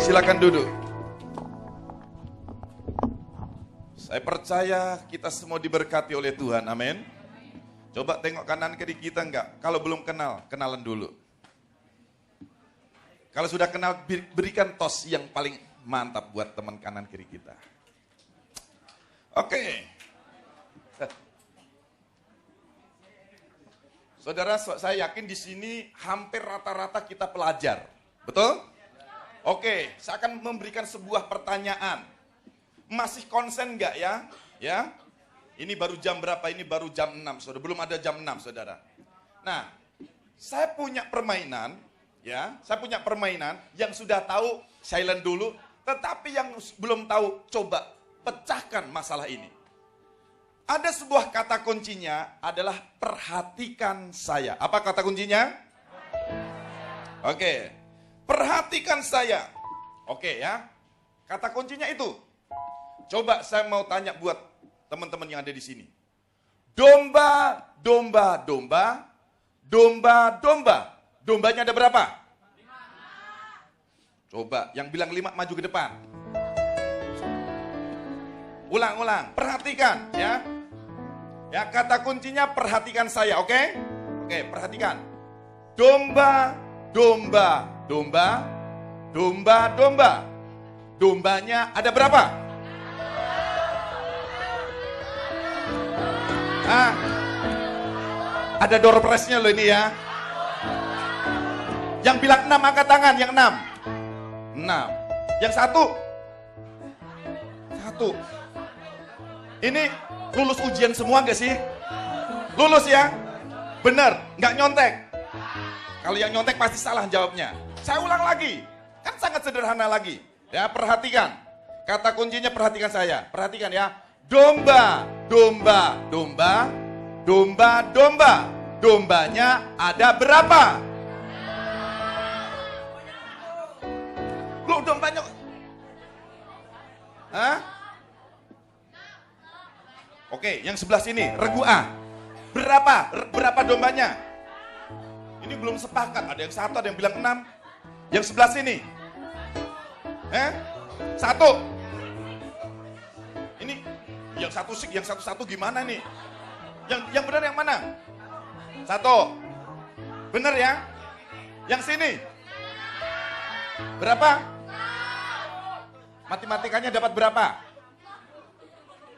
Silakan duduk. Saya percaya kita semua diberkati oleh Tuhan, amin. Coba tengok kanan kiri kita enggak? Kalau belum kenal, kenalan dulu. Kalau sudah kenal, berikan tos yang paling mantap buat teman kanan kiri kita. Oke. Saudara, saya yakin di sini hampir rata-rata kita pelajar. Betul? Oke, saya akan memberikan sebuah pertanyaan. Masih konsen enggak ya? Ya. Ini baru jam berapa? Ini baru jam 6, Saudara. Belum ada jam 6, Saudara. Nah, saya punya permainan, ya. Saya punya permainan yang sudah tahu silent dulu, tetapi yang belum tahu coba pecahkan masalah ini. Ada sebuah kata kuncinya adalah perhatikan saya. Apa kata kuncinya? Oke. Perhatikan saya. Oke ya. Kata kuncinya itu. Coba saya mau tanya buat teman-teman yang ada di sini. Domba, domba, domba. Domba, domba. Dombanya ada berapa? 5. Coba yang bilang 5 maju ke depan. Ulang-ulang. Perhatikan ya. Ya, kata kuncinya perhatikan saya, oke? Oke, perhatikan. Domba, domba, domba, domba, domba. Dombanya ada berapa? Ah, ada door prize-nya loh ini ya. Yang bilang 6 angkat tangan, yang 6. 6. Yang 1? 1. Ini lulus ujian semua gak sih? Lulus ya? Bener, nggak nyontek. Kalau yang nyontek pasti salah jawabnya. Saya ulang lagi, kan sangat sederhana lagi. Ya, perhatikan. Kata kuncinya perhatikan saya. Perhatikan ya. Domba, domba, domba, domba, domba. Dombanya ada berapa? Loh, dombanya. Hah? Oke, yang sebelah sini, regu A. Berapa dombanya? Ini belum sepakat, ada yang 1, ada yang bilang 6. Yang sebelah sini. 1. Ini yang satu sik, yang satu gimana nih? Yang benar yang mana? 1. Benar ya? Yang sini. Berapa? Matematikanya dapat berapa?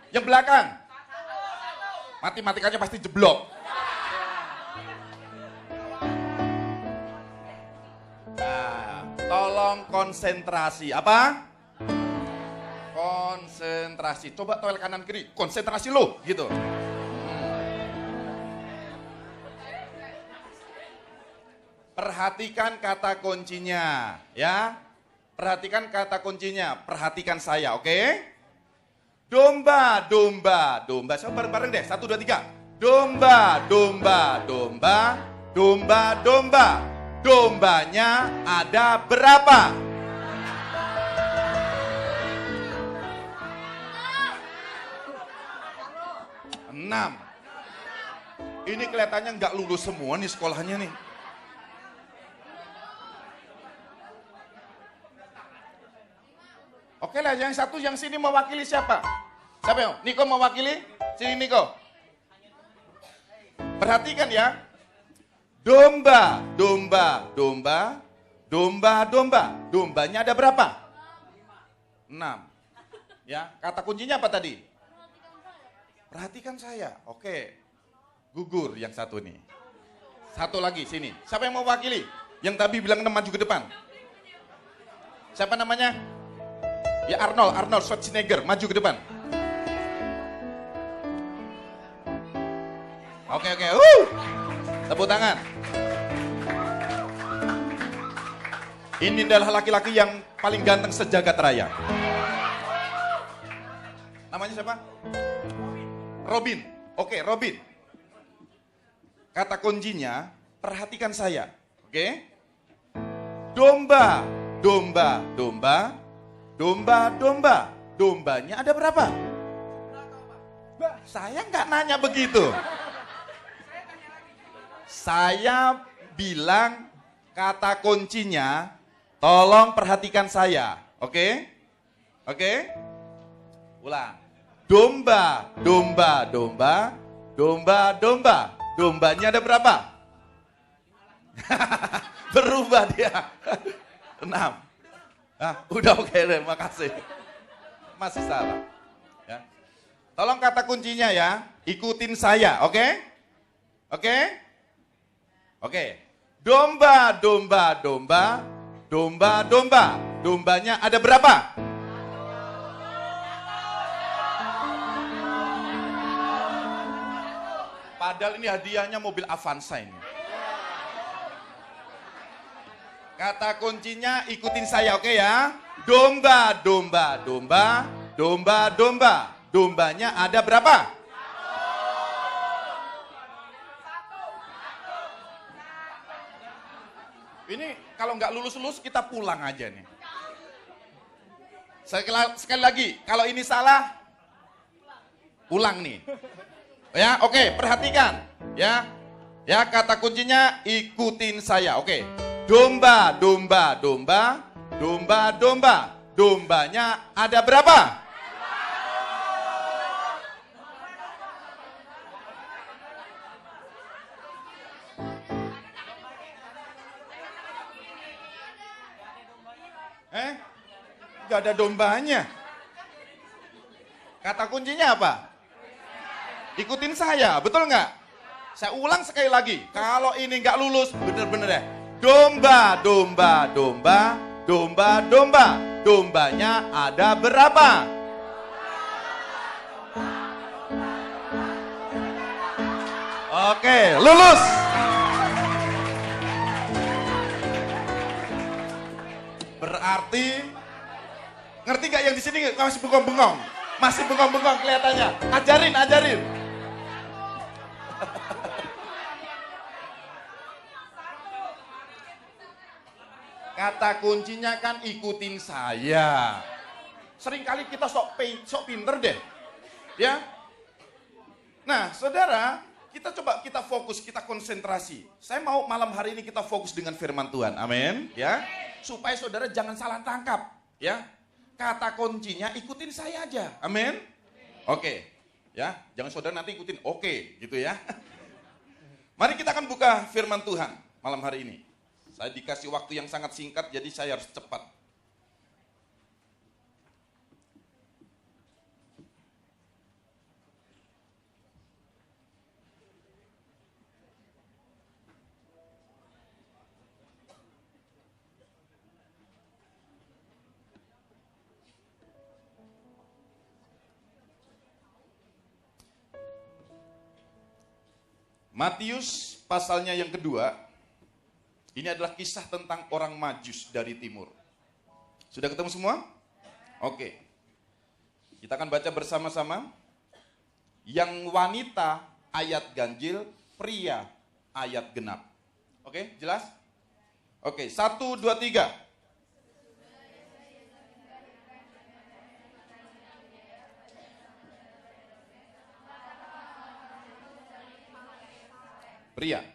Yang belakang. Matematikanya pasti jeblok. Nah, tolong konsentrasi. Apa? Konsentrasi. Coba toel kanan kiri. Konsentrasi lo, gitu. Perhatikan kata kuncinya, ya. Perhatikan kata kuncinya. Perhatikan saya, oke? Domba, domba, domba. Coba bareng-bareng deh. 1, 2, 3. Domba, domba, domba, domba, domba. Dombanya ada berapa? 6. Ini kelihatannya nggak lulus semua nih sekolahnya nih. Oke lah, yang satu yang sini mewakili siapa? Siapa yang? Niko mewakili? Sini Niko. Perhatikan ya. Domba, domba, domba, domba, domba. Dombanya ada berapa? 6. Ya, kata kuncinya apa tadi? Perhatikan saya. Oke. Gugur yang satu nih. Satu lagi sini. Siapa yang mewakili? Yang tadi bilang 6 maju ke depan. Siapa namanya? Ya Arnold Schwarzenegger, maju ke depan. Oke. Tepuk tangan. Ini adalah laki-laki yang paling ganteng sejagat raya. Namanya siapa? Robin. Oke, Robin. Kata kuncinya, perhatikan saya. Oke? Domba, domba, domba. Domba, domba. Dombanya ada berapa? Saya nggak nanya begitu. Saya bilang kata kuncinya Tolong perhatikan saya. Oke? Oke? Ulang. Domba, domba, domba, domba, domba. Dombanya ada berapa? Berubah dia. 6. Udah oke deh, makasih. Masih salah. Ya. Tolong kata kuncinya ya, ikutin saya, oke? Oke? Oke. Domba, domba, domba, domba, domba. Dombanya ada berapa? Padahal ini hadiahnya mobil Avanza ini. Kata kuncinya ikutin saya, oke ya? Domba, domba, domba, domba, domba. Dombanya ada berapa? Ini kalau nggak lulus-lulus kita pulang aja nih. Sekali lagi, kalau ini salah, pulang nih. Ya, oke, perhatikan. Ya, ya kata kuncinya ikutin saya, oke. Domba, domba, domba, domba, domba. Dombanya ada berapa? Gak ada dombanya. Kata kuncinya apa? Ikutin saya, betul nggak? Saya ulang sekali lagi. Kalau ini nggak lulus, bener-bener ya. Domba, domba, domba, domba, domba. Dombanya ada berapa? Oke, lulus. Berarti ngerti gak yang di sini masih bengong-bengong? Masih bengong-bengong kelihatannya. Ajarin, ajarin. Kata kuncinya kan ikutin saya. Seringkali kita sok pinter deh. Ya. Nah, saudara, kita fokus, kita konsentrasi. Saya mau malam hari ini kita fokus dengan firman Tuhan. Amin, ya. Supaya saudara jangan salah tangkap, ya. Kata kuncinya ikutin saya aja. Amin. Oke. Ya, jangan saudara nanti ikutin oke gitu ya. Mari kita akan buka firman Tuhan malam hari ini. Saya dikasih waktu yang sangat singkat jadi saya harus cepat. Matius pasalnya yang kedua, ini adalah kisah tentang orang Majus dari timur. Sudah ketemu semua? Oke. Kita akan baca bersama-sama. Yang wanita ayat ganjil, pria ayat genap. Oke, jelas? Oke, 1, 2, 3. Pria.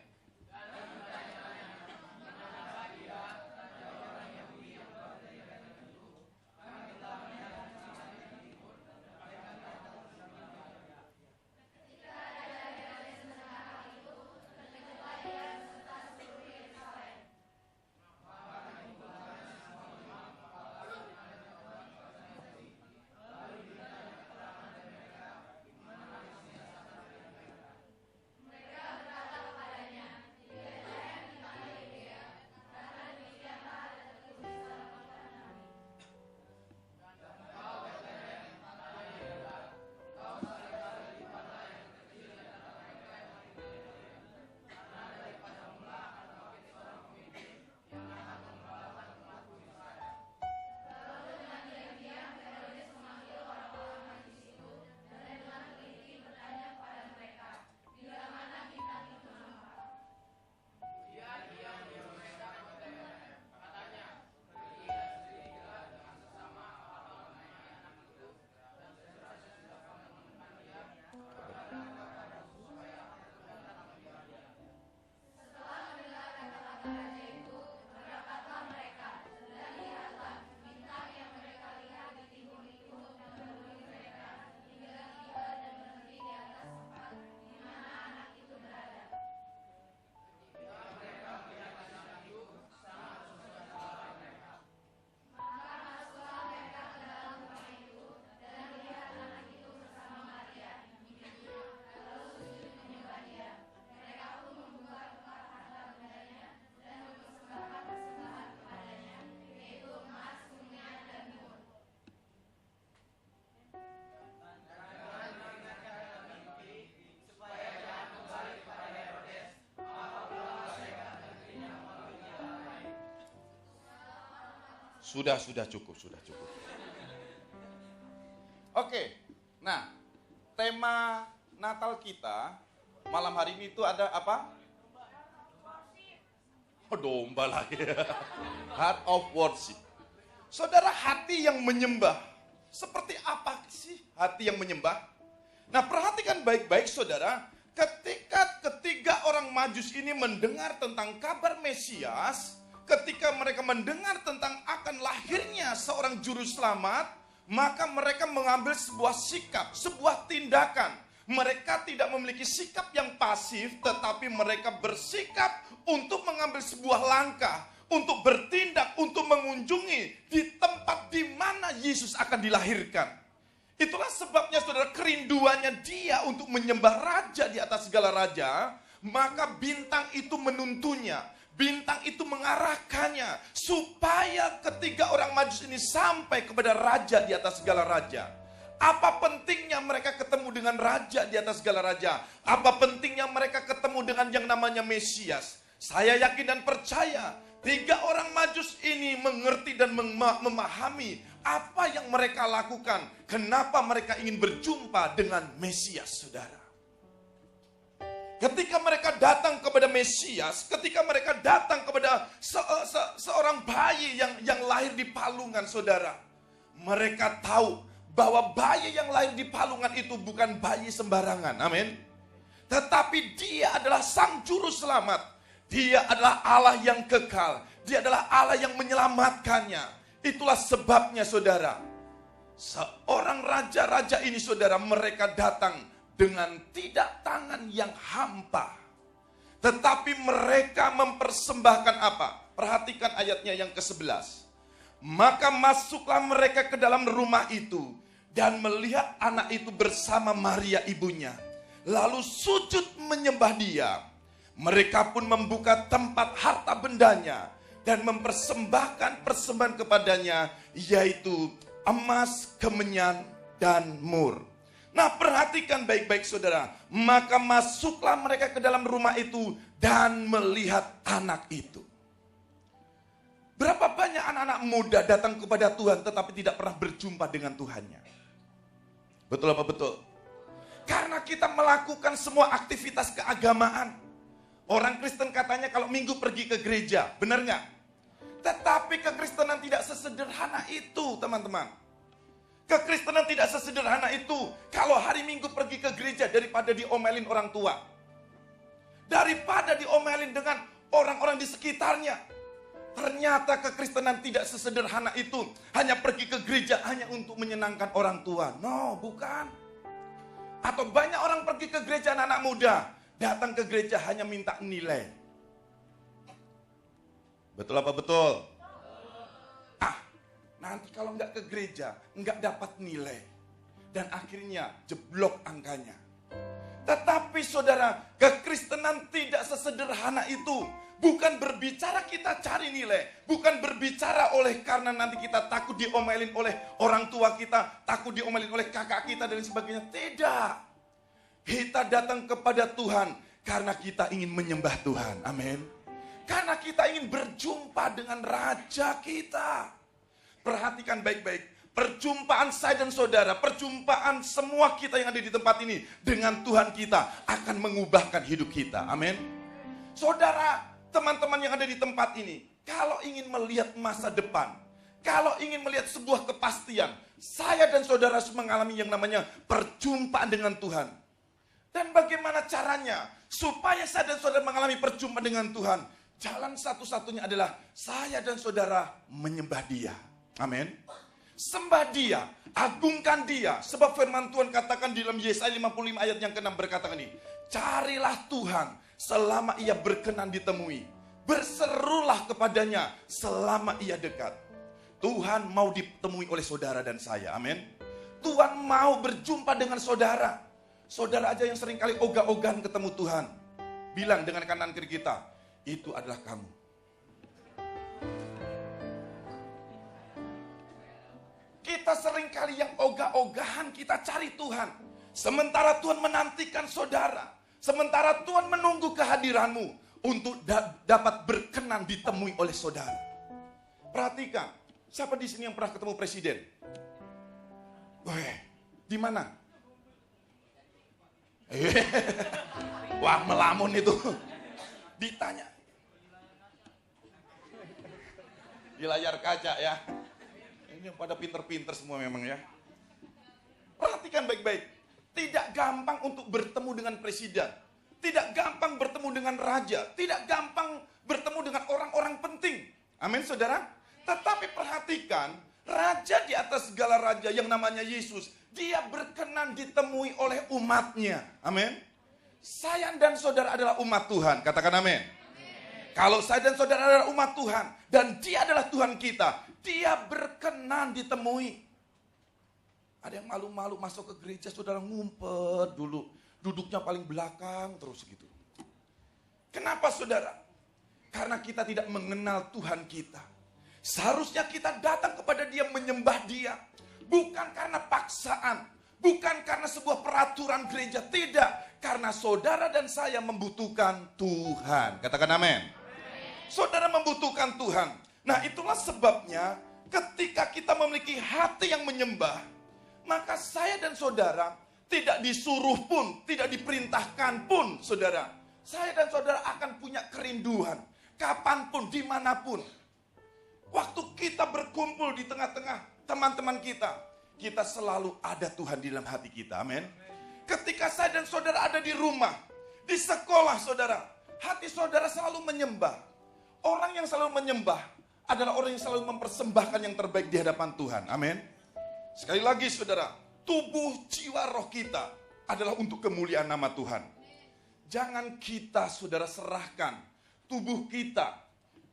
Sudah cukup. Oke, nah tema Natal kita malam hari ini itu ada apa? Oh, domba lagi. Heart of worship. Saudara, hati yang menyembah. Seperti apa sih hati yang menyembah? Nah, perhatikan baik-baik saudara. Ketika ketiga orang Majus ini mendengar tentang kabar Mesias, ketika mereka mendengar tentang akan lahirnya seorang juru selamat, maka mereka mengambil sebuah sikap, sebuah tindakan. Mereka tidak memiliki sikap yang pasif, tetapi mereka bersikap untuk mengambil sebuah langkah, untuk bertindak, untuk mengunjungi di tempat di mana Yesus akan dilahirkan. Itulah sebabnya saudara, kerinduannya dia untuk menyembah raja di atas segala raja, maka bintang itu menuntunnya, bintang itu mengarahkannya, supaya ketiga orang Majus ini sampai kepada raja di atas segala raja. Apa pentingnya mereka ketemu dengan raja di atas segala raja? Apa pentingnya mereka ketemu dengan yang namanya Mesias? Saya yakin dan percaya, tiga orang Majus ini mengerti dan memahami apa yang mereka lakukan. Kenapa mereka ingin berjumpa dengan Mesias, saudara? Ketika mereka datang kepada Mesias, ketika mereka datang kepada seorang bayi yang lahir di palungan, saudara, mereka tahu bahwa bayi yang lahir di palungan itu bukan bayi sembarangan, amin. Tetapi dia adalah sang juru selamat. Dia adalah Allah yang kekal. Dia adalah Allah yang menyelamatkannya. Itulah sebabnya saudara, seorang raja-raja ini saudara, mereka datang dengan tidak tangan yang hampa, tetapi mereka mempersembahkan apa? Perhatikan ayatnya yang ke-11. Maka masuklah mereka ke dalam rumah itu dan melihat anak itu bersama Maria ibunya, lalu sujud menyembah dia. Mereka pun membuka tempat harta bendanya dan mempersembahkan persembahan kepadanya, yaitu emas, kemenyan, dan mur. Nah, perhatikan baik-baik saudara. Maka masuklah mereka ke dalam rumah itu dan melihat anak itu. Berapa banyak anak-anak muda datang kepada Tuhan tetapi tidak pernah berjumpa dengan Tuhannya? Betul apa betul? Karena kita melakukan semua aktivitas keagamaan. Orang Kristen katanya kalau minggu pergi ke gereja, benar nggak? Tetapi kekristenan tidak sesederhana itu, teman-teman. Kekristenan tidak sesederhana itu. Kalau hari Minggu pergi ke gereja daripada diomelin orang tua, daripada diomelin dengan orang-orang di sekitarnya. Ternyata kekristenan tidak sesederhana itu. Hanya pergi ke gereja hanya untuk menyenangkan orang tua. No, bukan. Atau banyak orang pergi ke gereja, anak-anak muda datang ke gereja hanya minta nilai. Betul apa betul? Nanti kalau nggak ke gereja, nggak dapat nilai. Dan akhirnya jeblok angkanya. Tetapi saudara, kekristenan tidak sesederhana itu. Bukan berbicara kita cari nilai. Bukan berbicara oleh karena nanti kita takut diomelin oleh orang tua kita, takut diomelin oleh kakak kita dan sebagainya. Tidak. Kita datang kepada Tuhan karena kita ingin menyembah Tuhan. Amin. Karena kita ingin berjumpa dengan Raja kita. Perhatikan baik-baik. Perjumpaan saya dan saudara, perjumpaan semua kita yang ada di tempat ini dengan Tuhan kita akan mengubahkan hidup kita. Amin. Saudara, teman-teman yang ada di tempat ini, kalau ingin melihat masa depan, kalau ingin melihat sebuah kepastian, saya dan saudara harus mengalami yang namanya perjumpaan dengan Tuhan. Dan bagaimana caranya supaya saya dan saudara mengalami perjumpaan dengan Tuhan? Jalan satu-satunya adalah saya dan saudara menyembah Dia. Amin. Sembah Dia, agungkan Dia. Sebab firman Tuhan katakan di dalam Yesaya 55 ayat yang ke-6 berkata ini, carilah Tuhan selama Ia berkenan ditemui. Berserulah kepadanya selama Ia dekat. Tuhan mau ditemui oleh saudara dan saya. Amin. Tuhan mau berjumpa dengan saudara. Saudara aja yang sering kali ogah-ogahan ketemu Tuhan. Bilang dengan kanan kiri kita, itu adalah kamu. Kita sering kali yang ogah-ogahan kita cari Tuhan. Sementara Tuhan menantikan saudara. Sementara Tuhan menunggu kehadiranmu untuk dapat berkenan ditemui oleh saudara. Perhatikan, Siapa di sini yang pernah ketemu presiden? Weh, di mana? Wah, melamun itu. Ditanya. Di layar kaca ya. Ini yang pada pinter-pinter semua memang ya. Perhatikan baik-baik. Tidak gampang untuk bertemu dengan presiden. Tidak gampang bertemu dengan raja. Tidak gampang bertemu dengan orang-orang penting. Amin, saudara. Tetapi perhatikan, raja di atas segala raja yang namanya Yesus, dia berkenan ditemui oleh umatnya. Amin. Saya dan saudara adalah umat Tuhan. Katakan amin. Kalau saya dan saudara adalah umat Tuhan, dan dia adalah Tuhan kita, dia berkenan ditemui. Ada yang malu-malu masuk ke gereja, saudara ngumpet dulu. Duduknya paling belakang terus gitu. Kenapa saudara? Karena kita tidak mengenal Tuhan kita. Seharusnya kita datang kepada dia, menyembah dia. Bukan karena paksaan. Bukan karena sebuah peraturan gereja. Tidak. Karena saudara dan saya membutuhkan Tuhan. Katakan amin. Saudara membutuhkan Tuhan. Nah, itulah sebabnya ketika kita memiliki hati yang menyembah, maka saya dan saudara tidak disuruh pun, tidak diperintahkan pun, saudara. Saya dan saudara akan punya kerinduan. Kapanpun, dimanapun. Waktu kita berkumpul di tengah-tengah teman-teman kita, kita selalu ada Tuhan di dalam hati kita. Amin. Ketika saya dan saudara ada di rumah, di sekolah saudara, hati saudara selalu menyembah. Orang yang selalu menyembah adalah orang yang selalu mempersembahkan yang terbaik di hadapan Tuhan. Amin. Sekali lagi saudara, tubuh, jiwa, roh kita adalah untuk kemuliaan nama Tuhan. Jangan kita saudara serahkan tubuh kita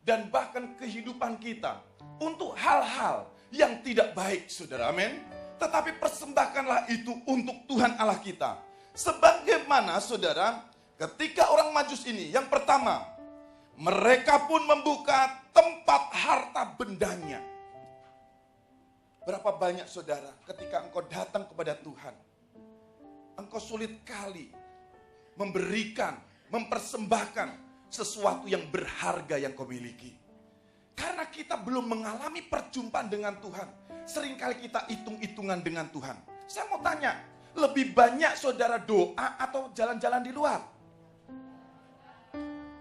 dan bahkan kehidupan kita untuk hal-hal yang tidak baik saudara. Amin. Tetapi persembahkanlah itu untuk Tuhan Allah kita. Sebagaimana saudara, ketika orang Majus ini, yang pertama, mereka pun membuka tempat harta bendanya. Berapa banyak saudara ketika engkau datang kepada Tuhan, engkau sulit kali memberikan, mempersembahkan sesuatu yang berharga yang kau miliki. Karena kita belum mengalami perjumpaan dengan Tuhan. Seringkali kita hitung-hitungan dengan Tuhan. Saya mau tanya, lebih banyak saudara doa atau jalan-jalan di luar?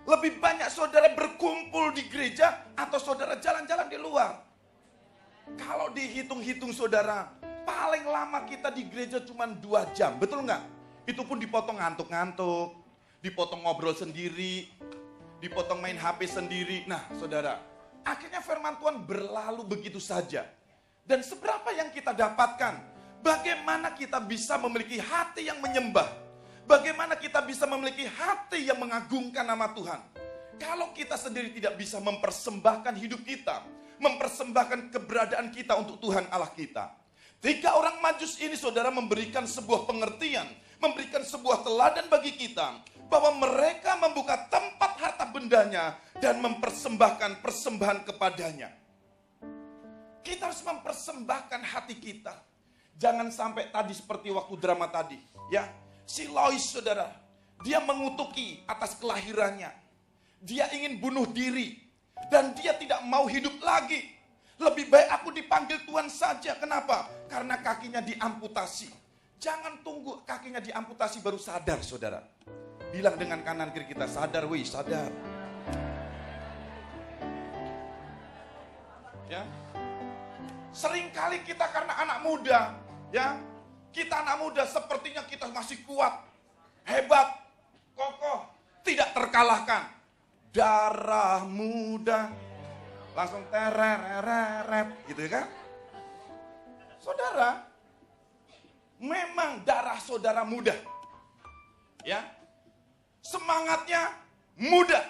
Lebih banyak saudara berkumpul di gereja atau saudara jalan-jalan di luar? Kalau dihitung-hitung saudara, paling lama kita di gereja cuma 2 jam, betul nggak? Itu pun dipotong ngantuk-ngantuk, dipotong ngobrol sendiri, dipotong main HP sendiri. Nah saudara, akhirnya firman Tuhan berlalu begitu saja. Dan seberapa yang kita dapatkan? Bagaimana kita bisa memiliki hati yang menyembah? Bagaimana kita bisa memiliki hati yang mengagungkan nama Tuhan? Kalau kita sendiri tidak bisa mempersembahkan hidup kita, mempersembahkan keberadaan kita untuk Tuhan Allah kita. 3 orang Majus ini saudara memberikan sebuah pengertian, memberikan sebuah teladan bagi kita, bahwa mereka membuka tempat harta bendanya dan mempersembahkan persembahan kepadanya. Kita harus mempersembahkan hati kita. Jangan sampai tadi seperti waktu drama tadi, ya. Si Lois saudara, dia mengutuki atas kelahirannya. Dia ingin bunuh diri. Dan dia tidak mau hidup lagi. Lebih baik aku dipanggil Tuhan saja. Kenapa? Karena kakinya diamputasi. Jangan tunggu kakinya diamputasi baru sadar saudara. Bilang dengan kanan kiri kita, sadar wih, sadar. Ya. Seringkali kita karena anak muda, ya. Kita anak muda sepertinya kita masih kuat, hebat, kokoh, tidak terkalahkan. Darah muda, langsung tereret, gitu kan? Saudara, memang darah saudara muda, ya, semangatnya muda,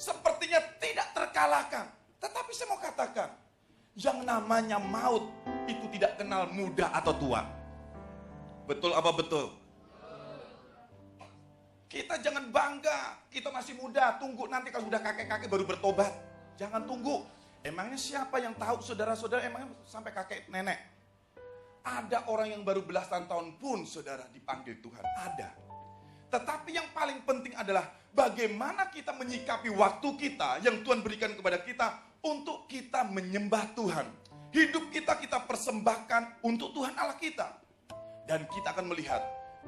sepertinya tidak terkalahkan. Tetapi saya mau katakan, yang namanya maut itu tidak kenal muda atau tua. Betul apa betul? Kita jangan bangga, kita masih muda, tunggu nanti kalau sudah kakek-kakek baru bertobat. Jangan tunggu. Emangnya siapa yang tahu saudara-saudara emangnya sampai kakek nenek? Ada orang yang baru belasan tahun pun saudara dipanggil Tuhan, ada. Tetapi yang paling penting adalah bagaimana kita menyikapi waktu kita yang Tuhan berikan kepada kita untuk kita menyembah Tuhan. Hidup kita persembahkan untuk Tuhan Allah kita. Dan kita akan melihat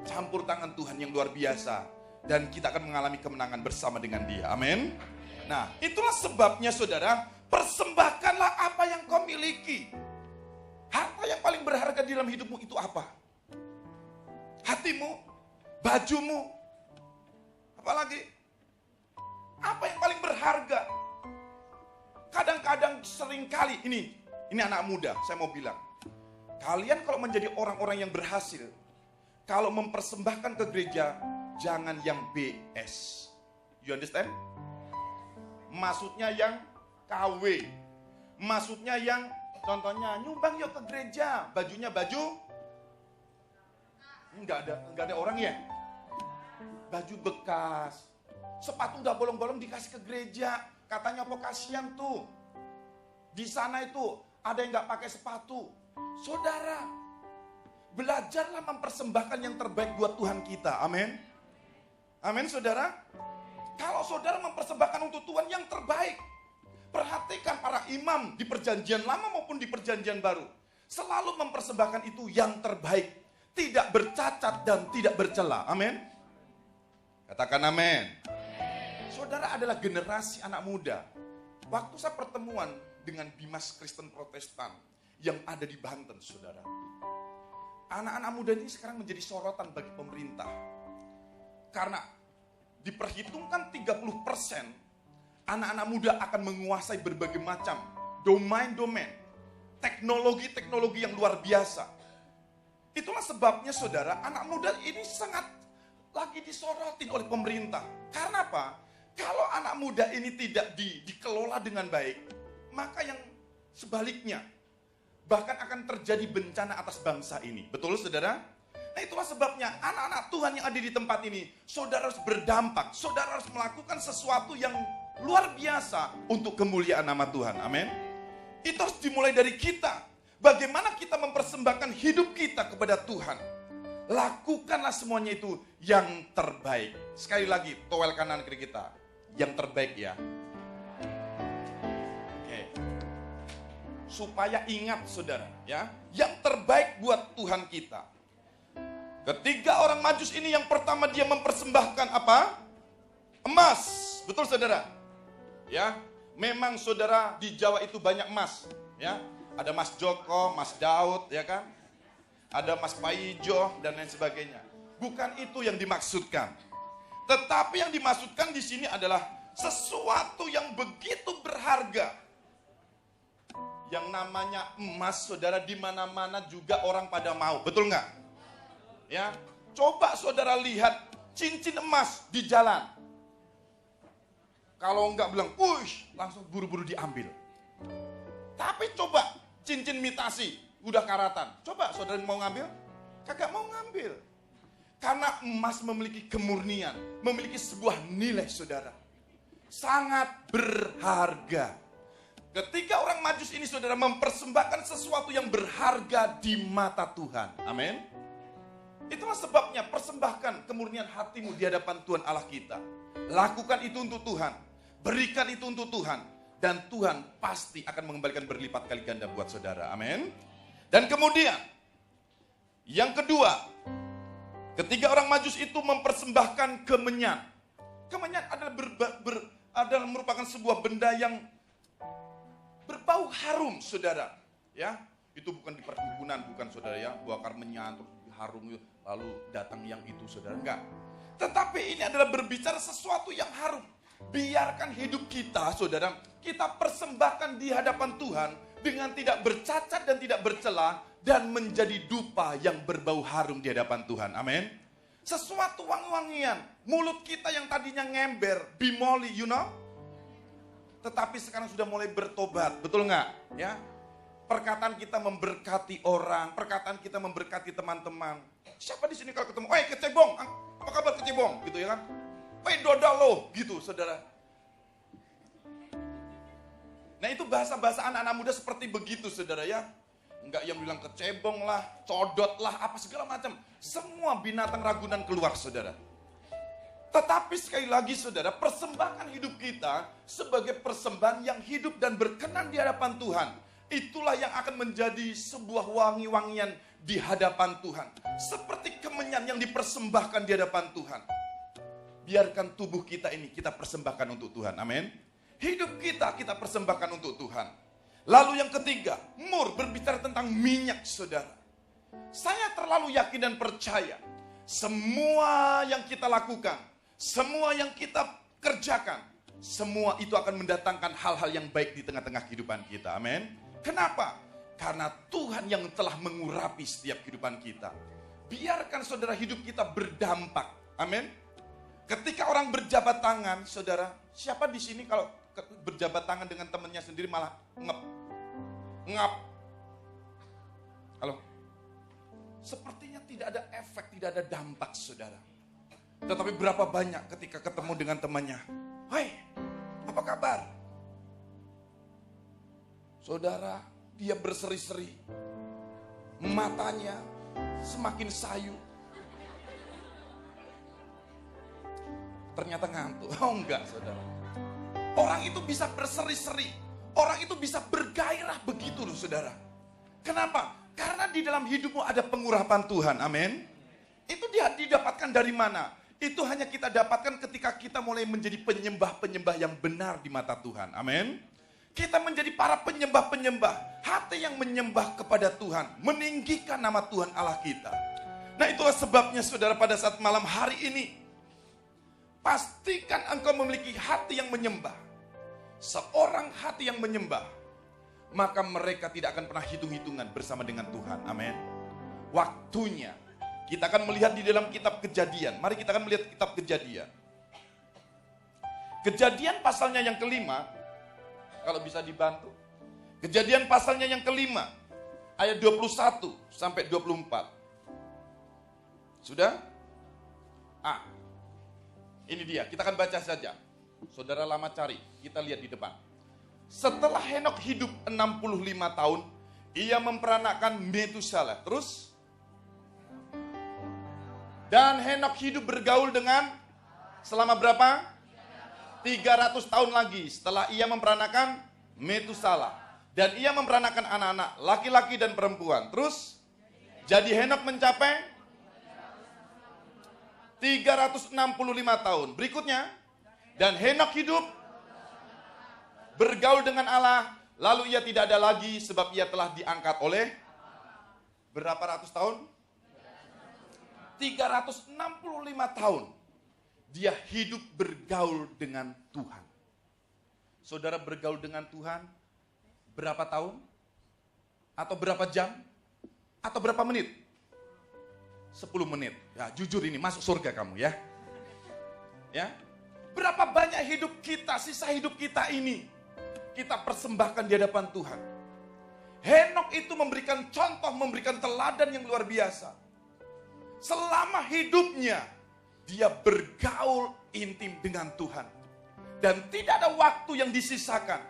campur tangan Tuhan yang luar biasa. Dan kita akan mengalami kemenangan bersama dengan Dia. Amin. Nah, itulah sebabnya saudara, persembahkanlah apa yang kau miliki. Harta yang paling berharga di dalam hidupmu itu apa? Hatimu, bajumu, apalagi? Apa yang paling berharga? Kadang-kadang seringkali, ini anak muda, saya mau bilang. Kalian kalau menjadi orang-orang yang berhasil, kalau mempersembahkan ke gereja, jangan yang BS. You understand? Maksudnya yang KW. Maksudnya yang, contohnya, nyumbang yuk ke gereja. Bajunya baju, enggak ada orang ya? Baju bekas. Sepatu udah bolong-bolong dikasih ke gereja. Katanya apa, kasihan tuh. Di sana itu ada yang nggak pakai sepatu. Saudara, belajarlah mempersembahkan yang terbaik buat Tuhan kita. Amin. Amin, saudara. Kalau saudara mempersembahkan untuk Tuhan yang terbaik, perhatikan para imam di perjanjian lama maupun di perjanjian baru. Selalu mempersembahkan itu yang terbaik. Tidak bercacat dan tidak bercela. Amin. Katakan amin. Saudara adalah generasi anak muda. Waktu saya pertemuan dengan Bimas Kristen Protestan yang ada di Banten, saudara. Anak-anak muda ini sekarang menjadi sorotan bagi pemerintah. Karena diperhitungkan 30% anak-anak muda akan menguasai berbagai macam domain-domain, teknologi-teknologi yang luar biasa. Itulah sebabnya saudara, anak muda ini sangat lagi disorotin oleh pemerintah. Karena apa? Kalau anak muda ini tidak dikelola dengan baik, maka yang sebaliknya, bahkan akan terjadi bencana atas bangsa ini. Betul saudara? Nah itulah sebabnya anak-anak Tuhan yang ada di tempat ini, saudara harus berdampak, saudara harus melakukan sesuatu yang luar biasa untuk kemuliaan nama Tuhan. Amin. Itu harus dimulai dari kita. Bagaimana kita mempersembahkan hidup kita kepada Tuhan. Lakukanlah semuanya itu yang terbaik. Sekali lagi, towel kanan kiri kita. Yang terbaik ya. Oke. Supaya ingat saudara ya, yang terbaik buat Tuhan kita. Ketiga orang Majus ini yang pertama dia mempersembahkan apa? Emas. Betul saudara? Ya, memang saudara di Jawa itu banyak emas, ya. Ada Mas Joko, Mas Daud, ya kan? Ada Mas Paijo dan lain sebagainya. Bukan itu yang dimaksudkan. Tetapi yang dimaksudkan di sini adalah sesuatu yang begitu berharga. Yang namanya emas, saudara, di mana-mana juga orang pada mau. Betul nggak? Ya, coba saudara lihat cincin emas di jalan. Kalau nggak bilang, push, langsung buru-buru diambil. Tapi coba cincin imitasi, udah karatan. Coba saudara mau ngambil? Kagak mau ngambil. Karena emas memiliki kemurnian, memiliki sebuah nilai saudara. Sangat berharga. Ketika orang Majus ini saudara mempersembahkan sesuatu yang berharga di mata Tuhan. Amin. Itulah sebabnya persembahkan kemurnian hatimu di hadapan Tuhan Allah kita. Lakukan itu untuk Tuhan. Berikan itu untuk Tuhan. Dan Tuhan pasti akan mengembalikan berlipat kali ganda buat saudara. Amin. Dan kemudian, yang kedua, ketika orang Majus itu mempersembahkan kemenyan. Kemenyan adalah merupakan sebuah benda yang berbau harum, saudara. Ya, itu bukan di perkebunan, bukan saudara ya, bakar menyan terus harum lalu datang yang itu, saudara. Enggak. Tetapi ini adalah berbicara sesuatu yang harum. Biarkan hidup kita, saudara, kita persembahkan di hadapan Tuhan dengan tidak bercacat dan tidak bercela dan menjadi dupa yang berbau harum di hadapan Tuhan. Amin. Sesuatu wangi-wangian. Mulut kita yang tadinya ngember, bimoli, you know. Tetapi sekarang sudah mulai bertobat. Betul nggak? Ya. Perkataan kita memberkati orang, perkataan kita memberkati teman-teman. Siapa di sini kalau ketemu, "Oi, kecebong, apa kabar kecebong?" Gitu ya kan? "Oi, dodalo," gitu, saudara. Nah, itu bahasa-bahasa anak-anak muda seperti begitu, saudara ya. Enggak yang bilang kecebong lah, codot lah, apa segala macam. Semua binatang ragunan keluar, saudara. Tetapi sekali lagi saudara, persembahkan hidup kita sebagai persembahan yang hidup dan berkenan di hadapan Tuhan. Itulah yang akan menjadi sebuah wangi-wangian di hadapan Tuhan. Seperti kemenyan yang dipersembahkan di hadapan Tuhan. Biarkan tubuh kita ini kita persembahkan untuk Tuhan. Amin. Hidup kita persembahkan untuk Tuhan. Lalu yang ketiga, Mur berbicara tentang minyak saudara. Saya terlalu yakin dan percaya. Semua yang kita lakukan, semua yang kita kerjakan, semua itu akan mendatangkan hal-hal yang baik di tengah-tengah kehidupan kita. Amin. Kenapa? Karena Tuhan yang telah mengurapi setiap kehidupan kita. Biarkan saudara hidup kita berdampak. Amin. Ketika orang berjabat tangan, saudara, siapa di sini kalau berjabat tangan dengan temannya sendiri malah ngap? Halo? Sepertinya tidak ada efek, tidak ada dampak, saudara. Tetapi berapa banyak ketika ketemu dengan temannya, "Hai, apa kabar?" Saudara, dia berseri-seri. Matanya semakin sayu. Ternyata ngantuk. Oh enggak, saudara. Orang itu bisa berseri-seri. Orang itu bisa bergairah begitu loh, saudara. Kenapa? Karena di dalam hidupmu ada pengurapan Tuhan. Amin. Itu dia didapatkan dari mana? Itu hanya kita dapatkan ketika kita mulai menjadi penyembah-penyembah yang benar di mata Tuhan. Amin. Kita menjadi para penyembah-penyembah. Hati yang menyembah kepada Tuhan. Meninggikan nama Tuhan Allah kita. Nah itulah sebabnya saudara pada saat malam hari ini. Pastikan engkau memiliki hati yang menyembah. Seorang hati yang menyembah. Maka mereka tidak akan pernah hitung-hitungan bersama dengan Tuhan. Amin. Waktunya. Kita akan melihat di dalam kitab Kejadian. Mari kita akan melihat kitab Kejadian. Kejadian pasalnya yang kelima. Kalau bisa dibantu. Kejadian pasalnya yang kelima. Ayat 21 sampai 24. Sudah? Ini dia. Kita akan baca saja. Saudara lama cari. Kita lihat di depan. Setelah Henok hidup 65 tahun. Ia memperanakkan Metusela. Terus? Dan Henok hidup bergaul dengan selama berapa? 300 tahun lagi setelah ia memperanakan Metusela. Dan ia memperanakan anak-anak, laki-laki dan perempuan. Terus, jadi Henok mencapai 365 tahun. Berikutnya, dan Henok hidup bergaul dengan Allah, lalu ia tidak ada lagi sebab ia telah diangkat oleh berapa ratus tahun? 365 tahun. Dia hidup bergaul dengan Tuhan. Saudara bergaul dengan Tuhan berapa tahun? Atau berapa jam? Atau berapa menit? 10 menit. Ya, jujur ini masuk surga kamu ya. Ya. Berapa banyak hidup kita, sisa hidup kita ini kita persembahkan di hadapan Tuhan. Henok itu memberikan contoh, memberikan teladan yang luar biasa. Selama hidupnya dia bergaul intim dengan Tuhan. Dan tidak ada waktu yang disisakan.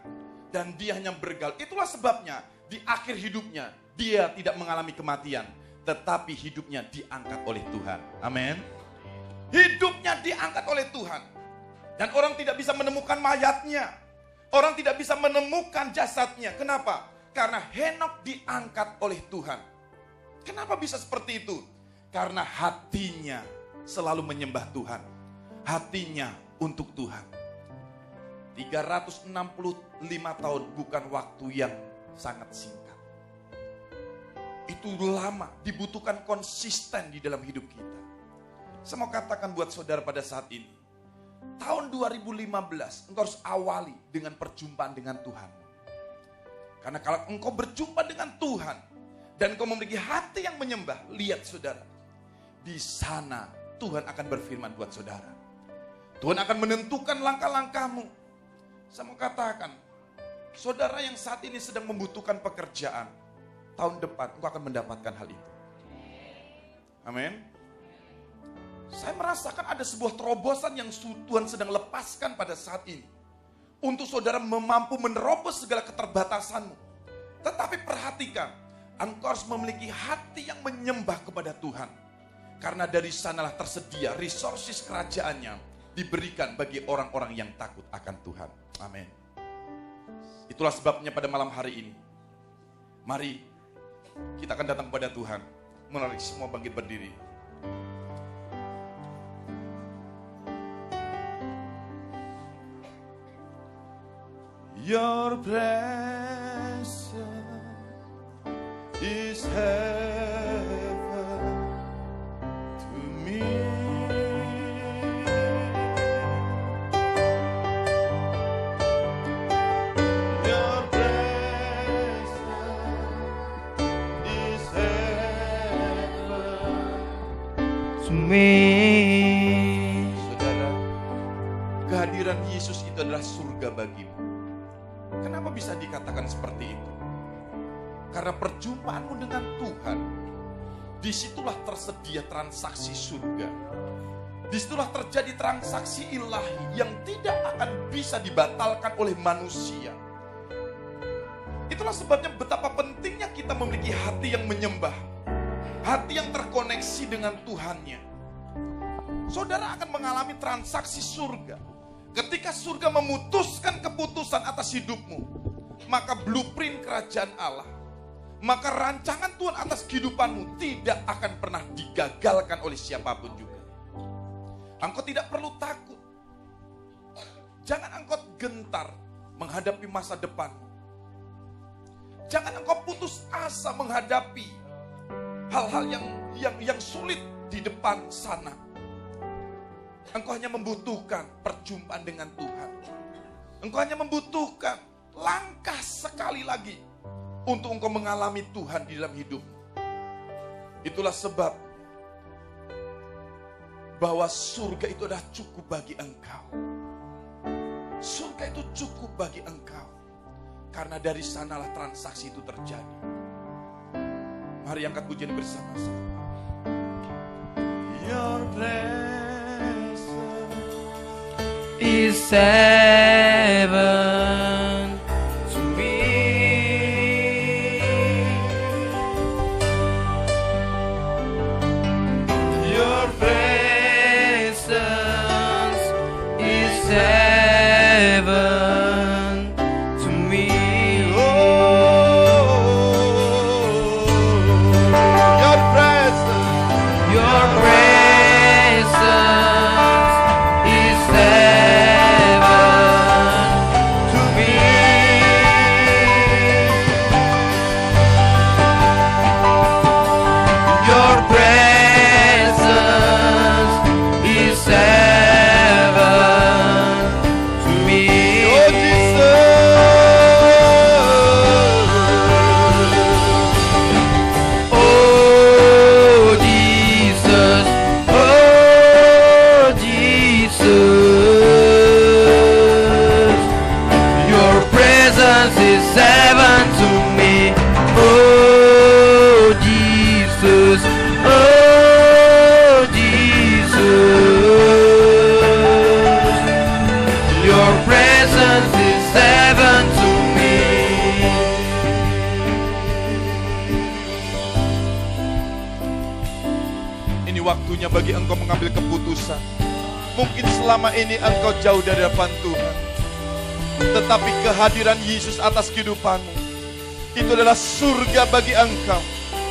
Dan dia hanya bergaul. Itulah sebabnya di akhir hidupnya dia tidak mengalami kematian. Tetapi hidupnya diangkat oleh Tuhan. Amin. Hidupnya diangkat oleh Tuhan. Dan orang tidak bisa menemukan mayatnya. Orang tidak bisa menemukan jasadnya. Kenapa? Karena Henok diangkat oleh Tuhan. Kenapa bisa seperti itu? Karena hatinya selalu menyembah Tuhan. Hatinya untuk Tuhan. 365 tahun bukan waktu yang sangat singkat. Itu lama, dibutuhkan konsisten di dalam hidup kita. Saya mau katakan buat saudara pada saat ini. Tahun 2015, engkau harus awali dengan perjumpaan dengan Tuhan. Karena kalau engkau berjumpa dengan Tuhan, dan engkau memiliki hati yang menyembah, lihat saudara. Di sana Tuhan akan berfirman buat saudara. Tuhan akan menentukan langkah-langkahmu. Saya mau katakan, saudara yang saat ini sedang membutuhkan pekerjaan, tahun depan engkau akan mendapatkan hal itu. Amin. Saya merasakan ada sebuah terobosan yang Tuhan sedang lepaskan pada saat ini. Untuk saudara mampu menerobos segala keterbatasanmu. Tetapi perhatikan, engkau harus memiliki hati yang menyembah kepada Tuhan. Karena dari sanalah tersedia resources kerajaannya diberikan bagi orang-orang yang takut akan Tuhan. Amin. Itulah sebabnya pada malam hari ini, mari kita akan datang kepada Tuhan. Mari semua bangkit berdiri. Your presence is heaven to me. Your presence is heaven to me. Saudara, kehadiran Yesus itu adalah surga bagimu. Kenapa bisa dikatakan seperti itu? Karena perjumpaanmu dengan Tuhan, disitulah tersedia transaksi surga. Disitulah terjadi transaksi ilahi yang tidak akan bisa dibatalkan oleh manusia. Itulah sebabnya betapa pentingnya kita memiliki hati yang menyembah, hati yang terkoneksi dengan Tuhannya. Saudara akan mengalami transaksi surga. Ketika surga memutuskan keputusan atas hidupmu, maka blueprint kerajaan Allah, maka rancangan Tuhan atas kehidupanmu tidak akan pernah digagalkan oleh siapapun juga. Engkau tidak perlu takut. Jangan engkau gentar menghadapi masa depanmu. Jangan engkau putus asa menghadapi hal-hal yang sulit di depan sana. Engkau hanya membutuhkan perjumpaan dengan Tuhan. Engkau hanya membutuhkan langkah sekali lagi untuk engkau mengalami Tuhan di dalam hidupmu. Itulah sebab bahwa surga itu adalah cukup bagi engkau. Surga itu cukup bagi engkau. Karena dari sanalah transaksi itu terjadi. Mari angkat pujian bersama-sama. Your presence is heaven to me. Your presence is heaven to me. Oh, your presence is heaven to me. Your presence is heaven to me. Oh Jesus, oh Jesus, your presence is heaven to me. Oh Jesus, oh Jesus, your presence is heaven to me. Ini waktunya bagi engkau mengambil keputusan. Mungkin selama ini engkau jauh dari hadapan Tuhan, tetapi kehadiran Yesus atas kehidupanmu itu adalah surga bagi engkau.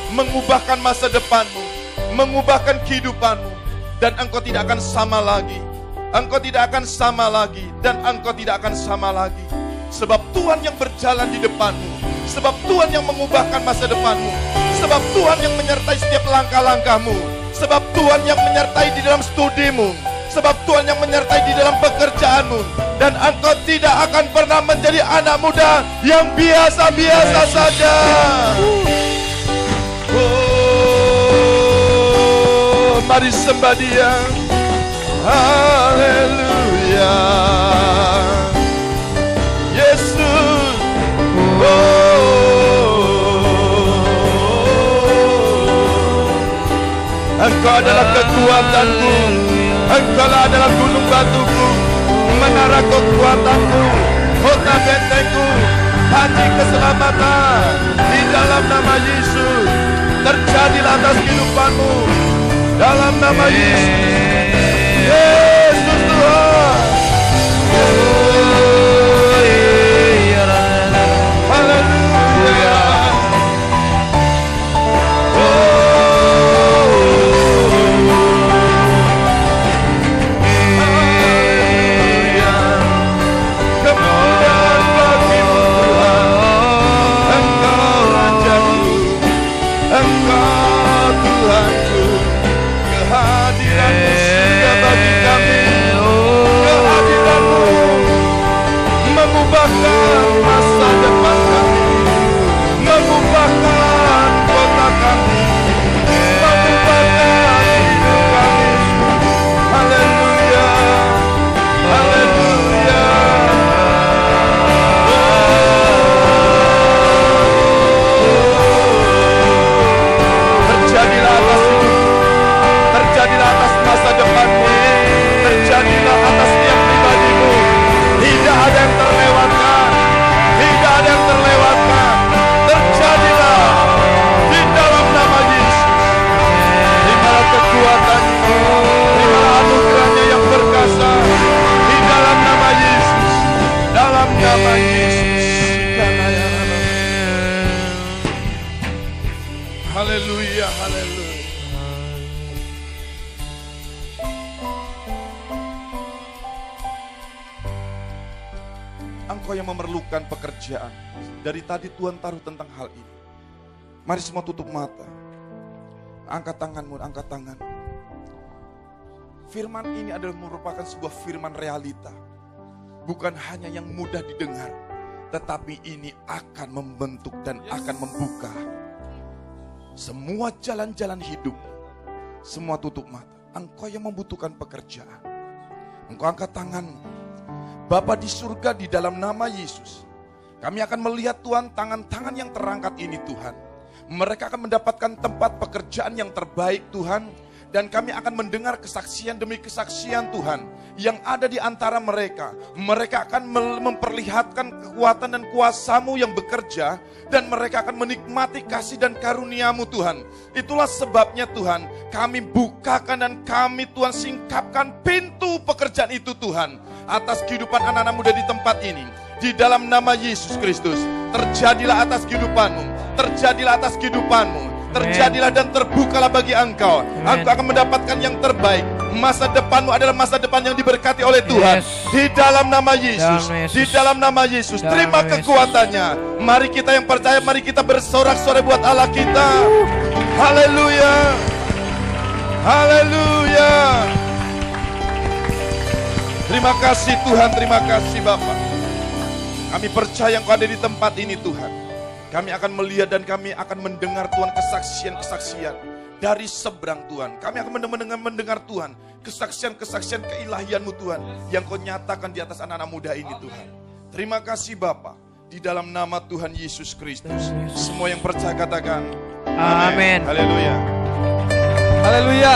Mengubahkan masa depanmu, mengubahkan kehidupanmu, dan engkau tidak akan sama lagi. Engkau tidak akan sama lagi, dan engkau tidak akan sama lagi. Sebab Tuhan yang berjalan di depanmu, sebab Tuhan yang mengubahkan masa depanmu, sebab Tuhan yang menyertai setiap langkah-langkahmu, sebab Tuhan yang menyertai di dalam studimu, sebab Tuhan yang menyertai di dalam pekerjaanmu. Dan engkau tidak akan pernah menjadi anak muda yang biasa-biasa saja. Oh, mari sembah Dia. Haleluya. Yesus. Engkau adalah kekuatanku, Engkau adalah gunung batuku, menara kekuatanku, kota bentengku, hati keselamatan. Di dalam nama Yesus terjadilah atas kehidupanmu. Dalam nama Yesus. Yesus Tuhan. Haleluya. Masa depan kami, mengubahkan kota kami, mengubahkan hidup kami. Haleluya, haleluya. Terjadilah atas hidup, terjadilah atas masa depanmu, terjadilah atas setiap pribadimu. Tidak ada yang terlewatkan, tidak ada yang terlewatkan. Terjadilah di dalam nama Yesus. Terimalah kekuatan-Mu, terimalah anugerah-Nya yang berkasa di dalam nama Yesus, dalam nama Yesus. Haleluya, haleluya. Engkau yang memerlukan pekerjaan. Dari tadi Tuhan taruh tentang hal ini. Mari semua tutup mata. Angkat tanganmu, angkat tangan. Firman ini adalah merupakan sebuah firman realita. Bukan hanya yang mudah didengar. Tetapi ini akan membentuk dan akan membuka semua jalan-jalan hidup. Semua tutup mata. Engkau yang membutuhkan pekerjaan. Engkau angkat tanganmu. Bapa di surga, di dalam nama Yesus, kami akan melihat Tuhan tangan-tangan yang terangkat ini Tuhan. Mereka akan mendapatkan tempat pekerjaan yang terbaik Tuhan. Dan kami akan mendengar kesaksian demi kesaksian Tuhan yang ada di antara mereka. Mereka akan memperlihatkan kekuatan dan kuasa-Mu yang bekerja. Dan mereka akan menikmati kasih dan karunia-Mu Tuhan. Itulah sebabnya Tuhan, kami bukakan dan kami Tuhan singkapkan pintu pekerjaan itu Tuhan. Atas kehidupan anak-anak muda di tempat ini. Di dalam nama Yesus Kristus, terjadilah atas kehidupan-Mu. Terjadilah atas kehidupan-Mu. Terjadilah dan terbukalah bagi engkau. Engkau akan mendapatkan yang terbaik. Masa depanmu adalah masa depan yang diberkati oleh Tuhan. Di dalam nama Yesus. Di dalam nama Yesus. Terima kekuatannya. Mari kita yang percaya, mari kita bersorak-sorai buat Allah kita. Haleluya. Haleluya. Terima kasih Tuhan, terima kasih Bapak. Kami percaya Engkau ada di tempat ini Tuhan. Kami akan melihat dan kami akan mendengar Tuhan kesaksian-kesaksian dari seberang Tuhan. Kami akan mendengar Tuhan kesaksian-kesaksian keilahian-Mu Tuhan yang Kau nyatakan di atas anak-anak muda ini Tuhan. Terima kasih Bapa, di dalam nama Tuhan Yesus Kristus. Semua yang percaya katakan amin. Haleluya. Haleluya.